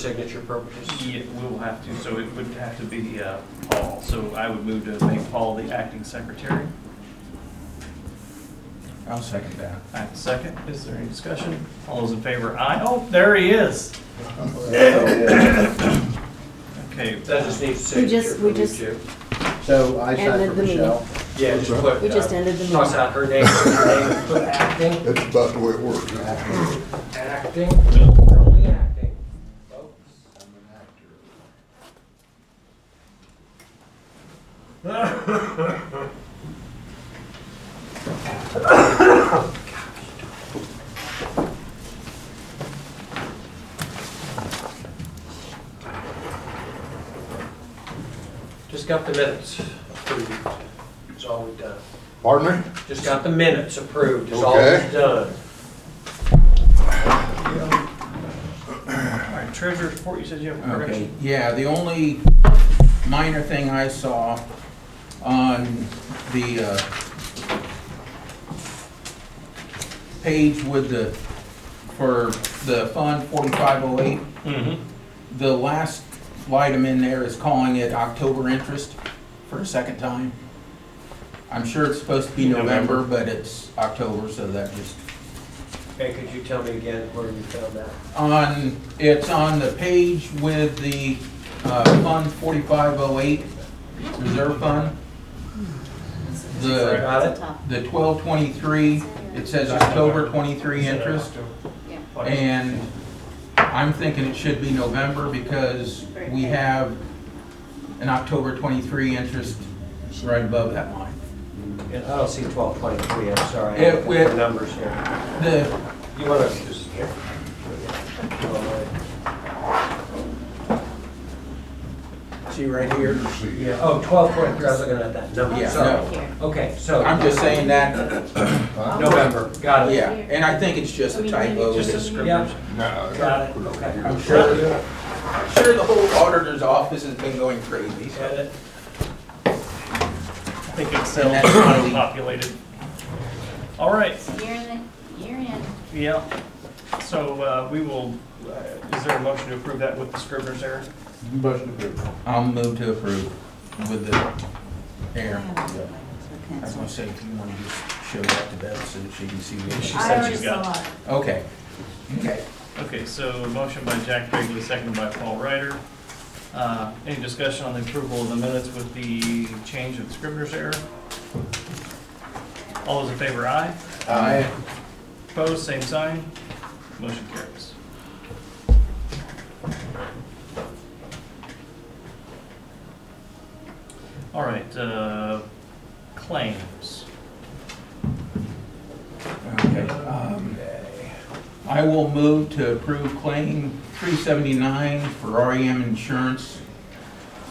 signature purposes? Yeah, we will have to, so it would have to be Paul. So I would move to make Paul the acting secretary. I'll second that. I have a second. Is there any discussion? All those in favor, aye. Oh, there he is. Okay. That just needs signature from we you just- two. So I signed Ended for the meeting. Michelle. Yeah, just put. We just ended the Toss meeting. out her name, and put acting. That's about the way it works. Acting, only acting, folks. I'm an actor. Just got the minutes approved, is all we've done. Pardon me? Just got the minutes approved, is all Okay. we've done. All right, treasurer's report, you said you have a Okay, correction? yeah, the only minor thing I saw on the page with for the Fund 4508, Mm-hmm. the last item in there is calling it October interest for a second time. I'm sure it's supposed to be November, but it's October, so that just, Okay, could you tell me again where you found that? it's on the page with the Fund 4508 Reserve Fund. The Got it? the 12/23, it says October 23 interest, and I'm thinking it should be November because we have an October 23 interest right above that line. I don't see 1223, I'm sorry. It I'm looking with- for numbers here. The, You want to just here? see right here? Yeah, oh, 1223, I was looking at that number. Yeah, Sorry. Here. Okay, so. I'm just saying that, November, got it. yeah, and I think it's just a typo. Just a scrivener's. Yeah, got it, okay. I'm sure the whole auditor's office has been going crazy, so. Got it. I think Excel's And that's probably- auto-populated. All right, You're in. yeah. So we will, is there a motion to approve that with the scrivener's error? Motion approved. I'll move to approve with the error. I was gonna say, if you want to just show that to Beth so that she can see what She she said I she's already got saw it. it. Okay, okay. Okay, so motion by Jack Bigley, seconded by Paul Ryder. Any discussion on the approval of the minutes with the change of the scrivener's error? All those in favor, aye. Aye. Opposed, same sign. Motion carries. All right, claims. Okay. I will move to approve claim 379 for REM insurance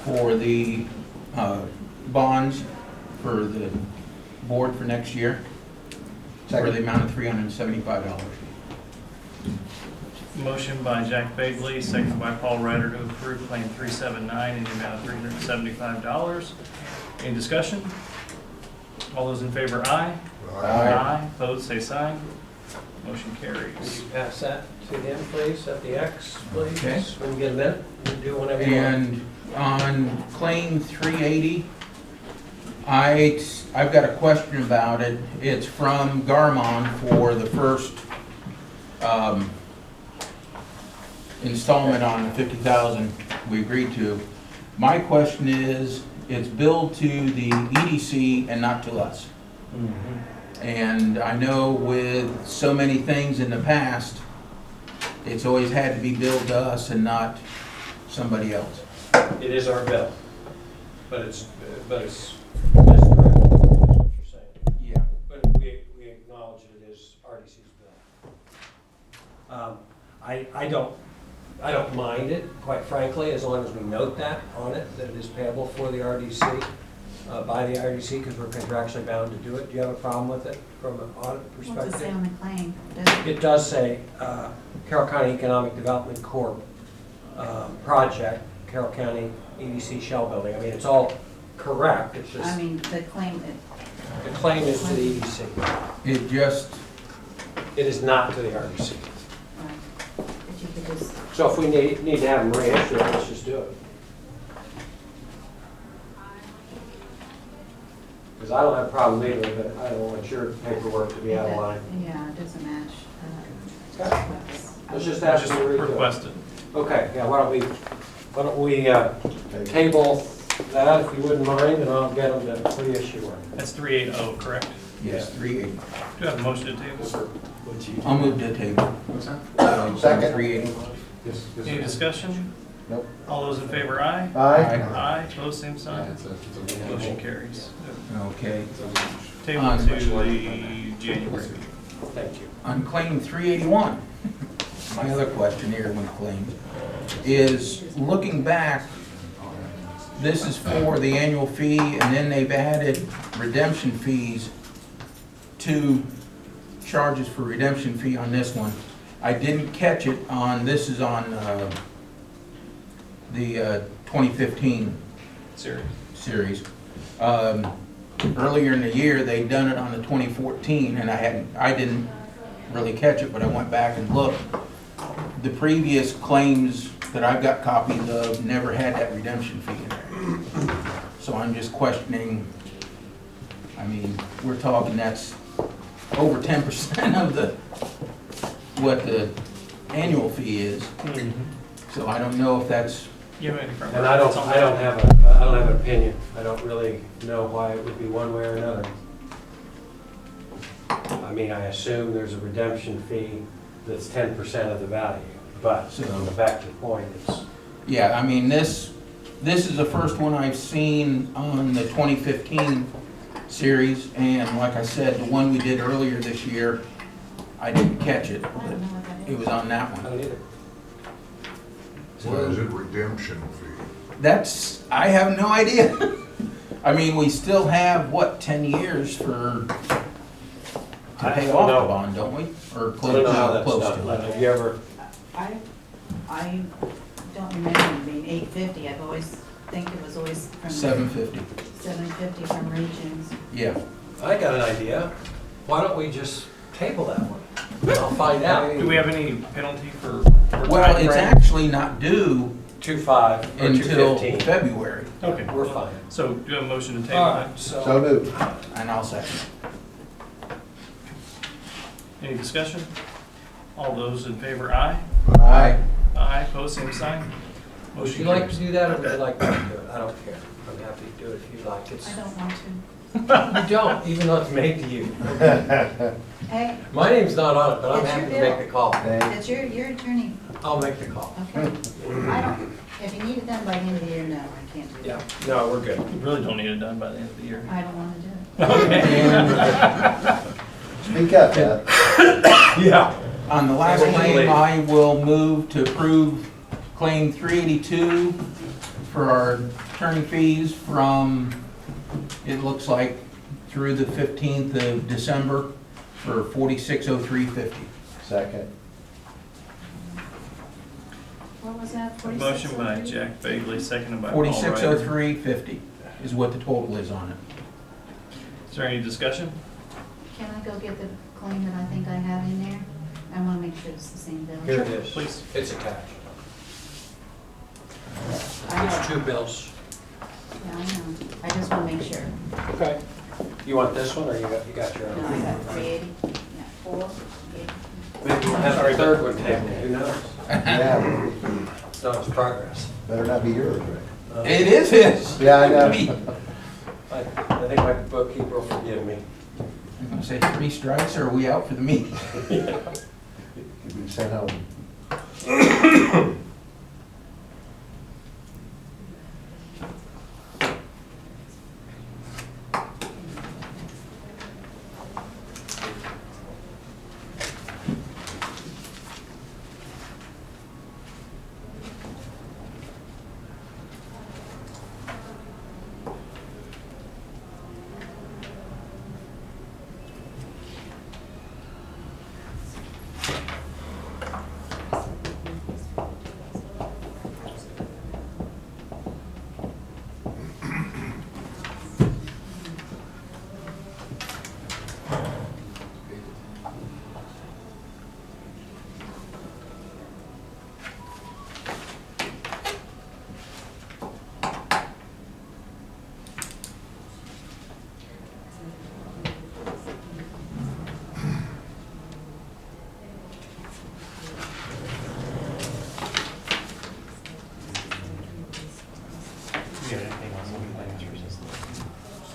for the bonds for the board for next year for the Second. amount of $375. Motion by Jack Bigley, seconded by Paul Ryder to approve claim 379 in the amount of $375. Any discussion? All those in favor, aye. Aye. Opposed, say sign. Motion Would carries. you pass that to him, please, at the X, please? Okay. When you get a minute, you can do whenever you want. And on claim 380, I've got a question about it. It's from Garmon for the first installment on 50,000 we agreed to. My question is, it's billed to the EDC and not to us. And I know with so many things in the past, it's always had to be billed to us and not somebody else. It is our bill, but it's that's correct, that's what you're saying. Yeah. But we acknowledge it is RDC's bill. I don't mind it, quite frankly, as long as we note that on it, that it is payable for the RDC, by the RDC, because we're contractually bound to do it. Do you have a problem with it from an audit What's it say perspective? on the claim? Does It does say Carroll County Economic Development Corp. Project, Carroll County EDC Shell Building. I mean, it's all correct, it's I just, mean, the claim, the claim is to the EDC. It just, It is not to the RDC. if you could just So if we need to have them reissue it, let's just do it. Because I don't have a problem either, but I don't want your paperwork to be out of line. Yeah, it doesn't match. Okay. Let's just ask Just them to redo it. request it. Okay, yeah, why don't we table that if you wouldn't mind, and I'll get them to reissue it. That's 380, correct? Yes, 380. Do you have a motion to table? I'll move to table. What's that? Second. 380. Any discussion? Nope. All those in favor, aye? Aye. Aye, opposed, same sign. Motion carries. Okay. Table to the January. Thank you. On claim 381, my other question here when claimed is, looking back, this is for the annual fee, and then they've added redemption fees, 2 charges for redemption fee on this one. I didn't catch it on, this is on the 2015 series. Earlier in the year, they'd done it on the 2014, and I didn't really catch it, but I went back and looked. The previous claims that I've got copies of never had that redemption fee in there. So I'm just questioning, I mean, we're talking that's over 10% of what the annual fee is. So I don't know if that's, You have any different? And I don't words on that? have an opinion. I don't really know why it would be one way or another. I mean, I assume there's a redemption fee that's 10% of the value, but So- back to the point, it's, yeah, I mean, this is the first one I've seen on the 2015 series, and like I said, the one we did earlier this year, I didn't catch it, I don't know but what that is. it was on that I one. don't either. What is it, redemption fee? That's, I have no idea. I mean, we still have, what, 10 years to pay off the bond, don't we? Or I don't know how that's close done. to it. Have you ever, I don't remember it being 850. I've always think it was always from 750, 750 from regions. yeah. I got an idea. Why don't we just table that one? I'll find out. Do we have any penalty for? Well, it's actually not due 2.5 or until 2.15. February, Okay, We're fine. so do you have a motion to table All that? right, So so, moved. and I'll second. Any discussion? All those in favor, aye? Aye. Aye, opposed, same sign. would Motion you like to carries. do that, or would you like me to do it? I don't care. I'm happy to do it if you like. It's, I don't want to. you don't, even though it's made to you. Hey, My name's not on it, but I'm It's your happy to bill. make the call. it's your attorney. I'll make the call. Okay. I don't, if you need it done by the end of the year, no, I can't do Yeah, that. no, we're good. You really don't need it done by the end of the year. I don't want to do it. Okay. Speak up, Beth. Yeah. On the last What would you claim, leave? I will move to approve claim 382 for our attorney fees from, it looks like, through the 15th of December for $4603.50. Second. What was that, 46? Motion by Jack Bagley, seconded by Paul Ryder. $4603.50 is what the total is on it. Is there any discussion? Can I go get the claim that I think I have in there? I want to make sure it's the same bill. Here it is. Please. It's attached. I It's know. 2 bills. Yeah, I know. I just want to make sure. Okay. You want this one, or you got your No, I own? got 380, yeah, 4, 8. Maybe we'll have a third one tabled, who knows? Yeah, It's not its progress. better not be yours, Rick. It is his. Yeah, I know. I think my bookkeeper will forgive me. I'm gonna say 3 strikes, or are we out for the meeting? You've been sent home.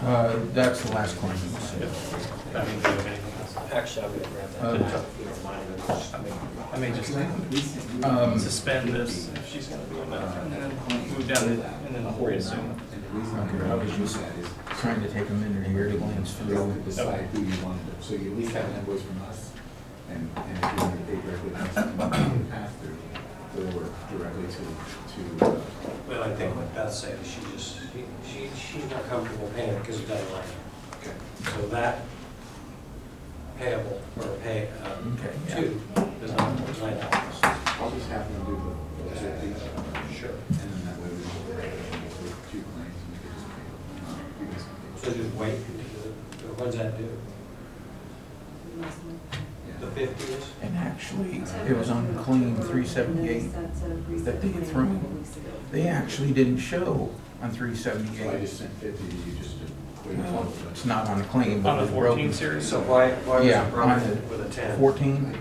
That's the last claim. I mean, do you have anything else? Actually, I'm gonna grab that. Okay. If you don't mind, I mean, I may just suspend this if she's gonna do enough, and then move down and then reassume. Okay, I was just trying to take a minute here to glance through. Decide who you want to, so you at least have an invoice from us, and if you want to pay directly, that's something pass through, or directly to. Well, I think what Beth said is she's not comfortable paying it because it doesn't like it. Okay. So that payable or Okay, yeah. to is not $9. I'll just have them do the fees, Sure. and then that way we will pay with 2 claims, and we can just pay. You guys can So just wait, when's that due? The 50th? And actually, it was on claim 378 that they had thrown. They actually didn't show on So I 378. just sent 50, you just wait a Well, little it's bit. not on the claim, but On the it's broken. 14 series? So why was Yeah, it on broken with a 10? 14,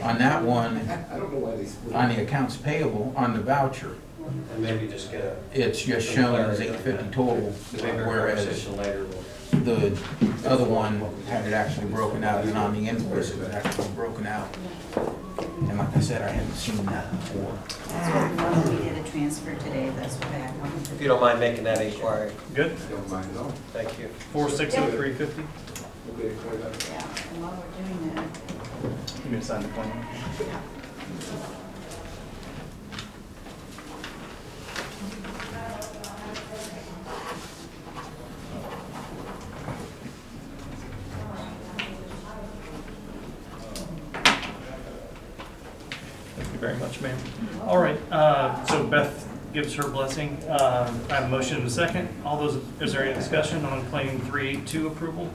on that one, I don't know why they split. on the accounts payable, on the voucher, And maybe just get a. it's just shown as 850 total, Maybe a whereas conversation later will. the other one had it actually broken out, and on the invoice it was actually broken out. And like I said, I hadn't seen that before. That's what we wanted, we did a transfer today, that's what I wanted to. If you don't mind making that inquiry, Good? Don't mind at all. thank you. 460350. We'll get it cleared up. Yeah, and while we're doing that, You may sign the claim. Thank you very much, ma'am. All right, so Beth gives her blessing. I have a motion and a second. All those, is there any discussion on claim 382 approval?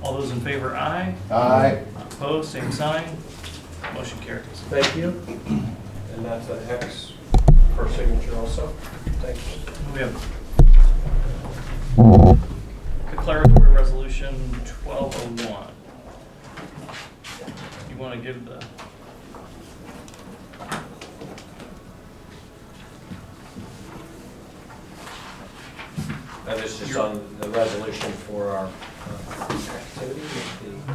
All those in favor, aye. Aye. Opposed, same sign. Motion carries. Thank you. And that's a hex for signature also. Thank you. We have declaratory resolution 1201. You want to give the, This is on the resolution for our activity with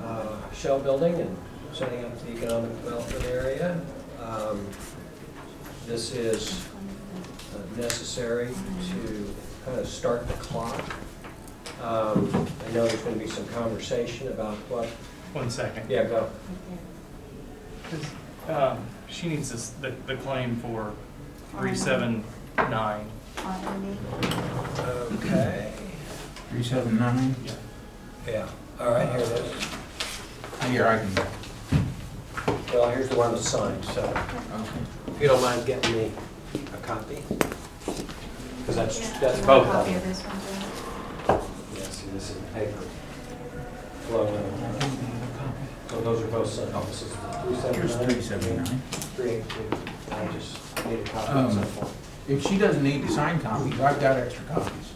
the shell building and setting up the economic development area. This is necessary to kind of start the clock. I know there's going to be some conversation about what. 1 second. Yeah, go. She needs this, the claim for 379. Okay. 379, Yeah. Yeah. All right, here it is. here, I can, Well, here's the one that's signed, so okay. if you don't mind getting me a copy. Because that's you want both a of copy them. of this one, Joe? Yeah, see, this is the paper. Well, so those are both signed. Oh, this is Here's 379. 379. 382. I just need a copy of some form. If she doesn't need to sign copies, I've got extra copies.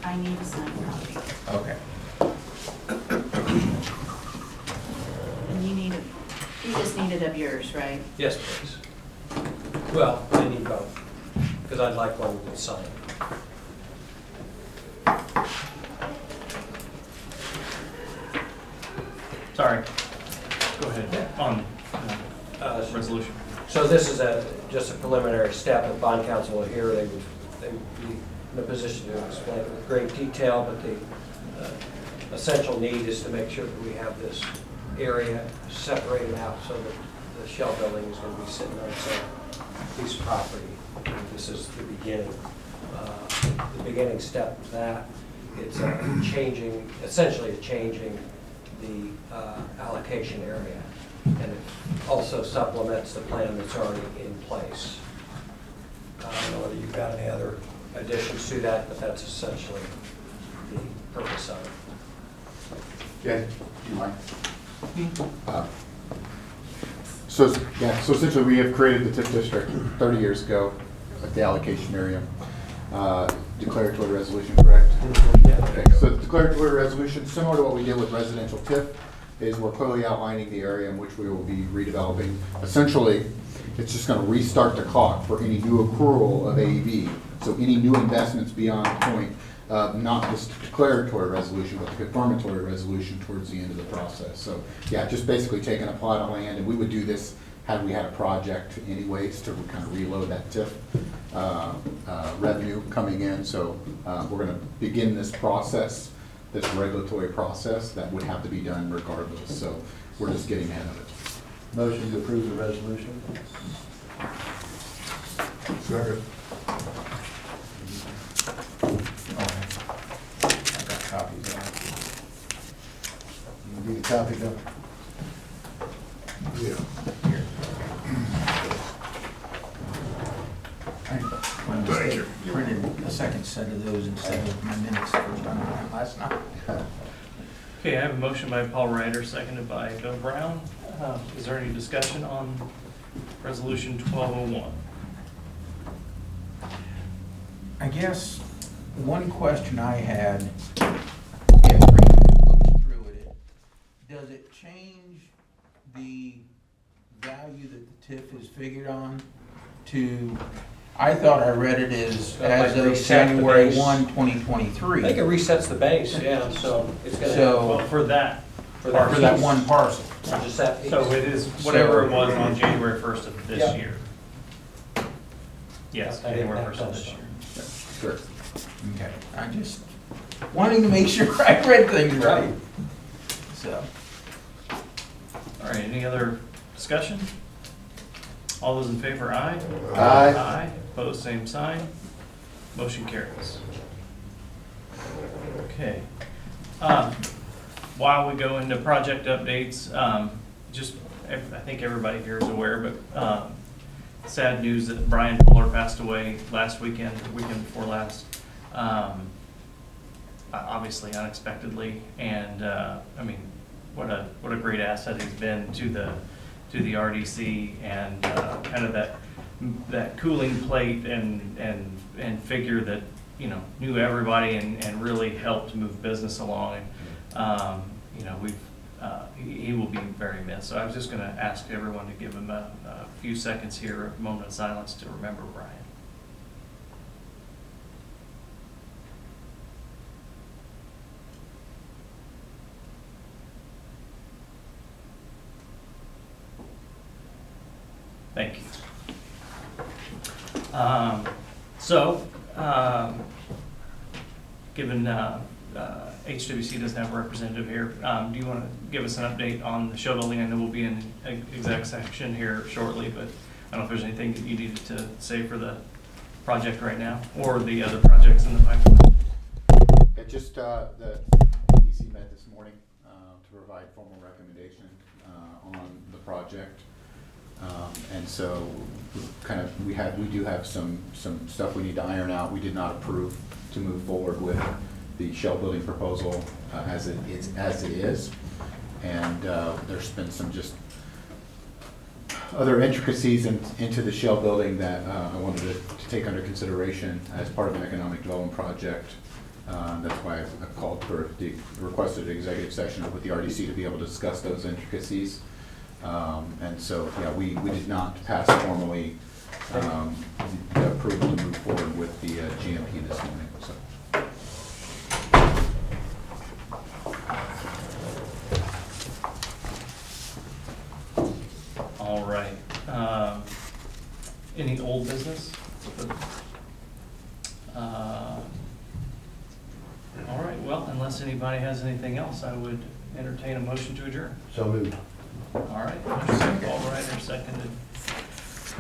I need a signed copy. Okay. And you need it, you just need it of yours, right? Yes, please. Well, I need both, because I'd like one that's signed. Sorry. Go ahead. On resolution. So this is just a preliminary step. If bond counsel were here, they would be in a position to explain it with great detail, but the essential need is to make sure that we have this area separated out so that the shell building is going to be sitting on some piece of property. This is the beginning step of that. It's essentially changing the allocation area. And it also supplements the plan that's already in place. I don't know whether you've got any other additions to that, but that's essentially the purpose of it. Jay, do you mind? So essentially, we have created the TIF district 30 years ago at the allocation area. Declaratory resolution, correct? Okay, so the declaratory resolution, similar to what we did with residential TIF, is we're clearly outlining the area in which we will be redeveloping. Essentially, it's just going to restart the clock for any new accrual of AEB. So any new investments beyond the point of not this declaratory resolution, but the confirmatory resolution towards the end of the process. So, yeah, just basically taking a plot of land, and we would do this had we had a project anyways to kind of reload that TIF revenue coming in. So we're gonna begin this process, this regulatory process that would have to be done regardless. So we're just getting ahead of it. Motion to approve the resolution? Second. I got copies of You need a copy, though? Yeah. it. Here. Thank you. Printed a second set of those instead of my minutes the first time last night. Okay, I have a motion by Paul Ryder, seconded by Bill Brown. Is there any discussion on resolution 1201? I guess one question I had, after looking through it, does it change the value that the TIF is figured on to, I thought I read it as Like of reset the January base. 1, I think it 2023. resets the base, yeah, so it's gonna. So- Well, for that, For For that piece. one parcel. Just that piece. so it is whatever it was on January 1st of this Yeah. year. Yes, I didn't January have 1st of those. this year. Sure. Okay, I just wanting to make sure I read things right. So, All right, any other discussion? All those in favor, aye? Aye. Aye, opposed, same sign. Motion carries. Okay. While we go into project updates, just, I think everybody here is aware, but sad news that Brian Fuller passed away last weekend, the weekend before last. Obviously unexpectedly, and I mean, what a great asset he's been to the RDC, and kind of that cooling plate and figure that, you know, knew everybody and really helped move business along. And you know, he will be very missed. So I was just going to ask everyone to give him a few seconds here, a moment of silence to remember Brian. Thank you. Given HWC doesn't have a representative here, do you want to give us an update on the show building? I know we'll be in exec section here shortly, but I don't know if there's anything that you needed to say for the project right now, or the other projects in the pipeline. Yeah, just the EDC met this morning to provide formal recommendation on the project. And so we do have some stuff we need to iron out. We did not approve to move forward with the shell building proposal as it is. And there's been some just other intricacies into the shell building that I wanted to take under consideration as part of an economic development project. That's why I called for requested an executive session with the RDC to be able to discuss those intricacies. And so, yeah, we did not pass formally the approval to move forward with the GMP this morning. So. All right. Any old business? All right, well, unless anybody has anything else, I would entertain a motion to adjourn. So moved. All right, motion by Paul Ryder, seconded.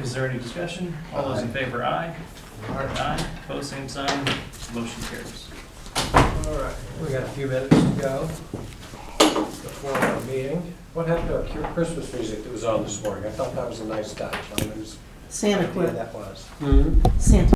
Is there any discussion? All those in favor, aye. Aye, opposed, same sign. Motion carries. All right, we got a few minutes to go before our meeting. What happened to our Christmas music that was on this morning? I thought that was a nice touch. I was, Santa what quit. that was. Santa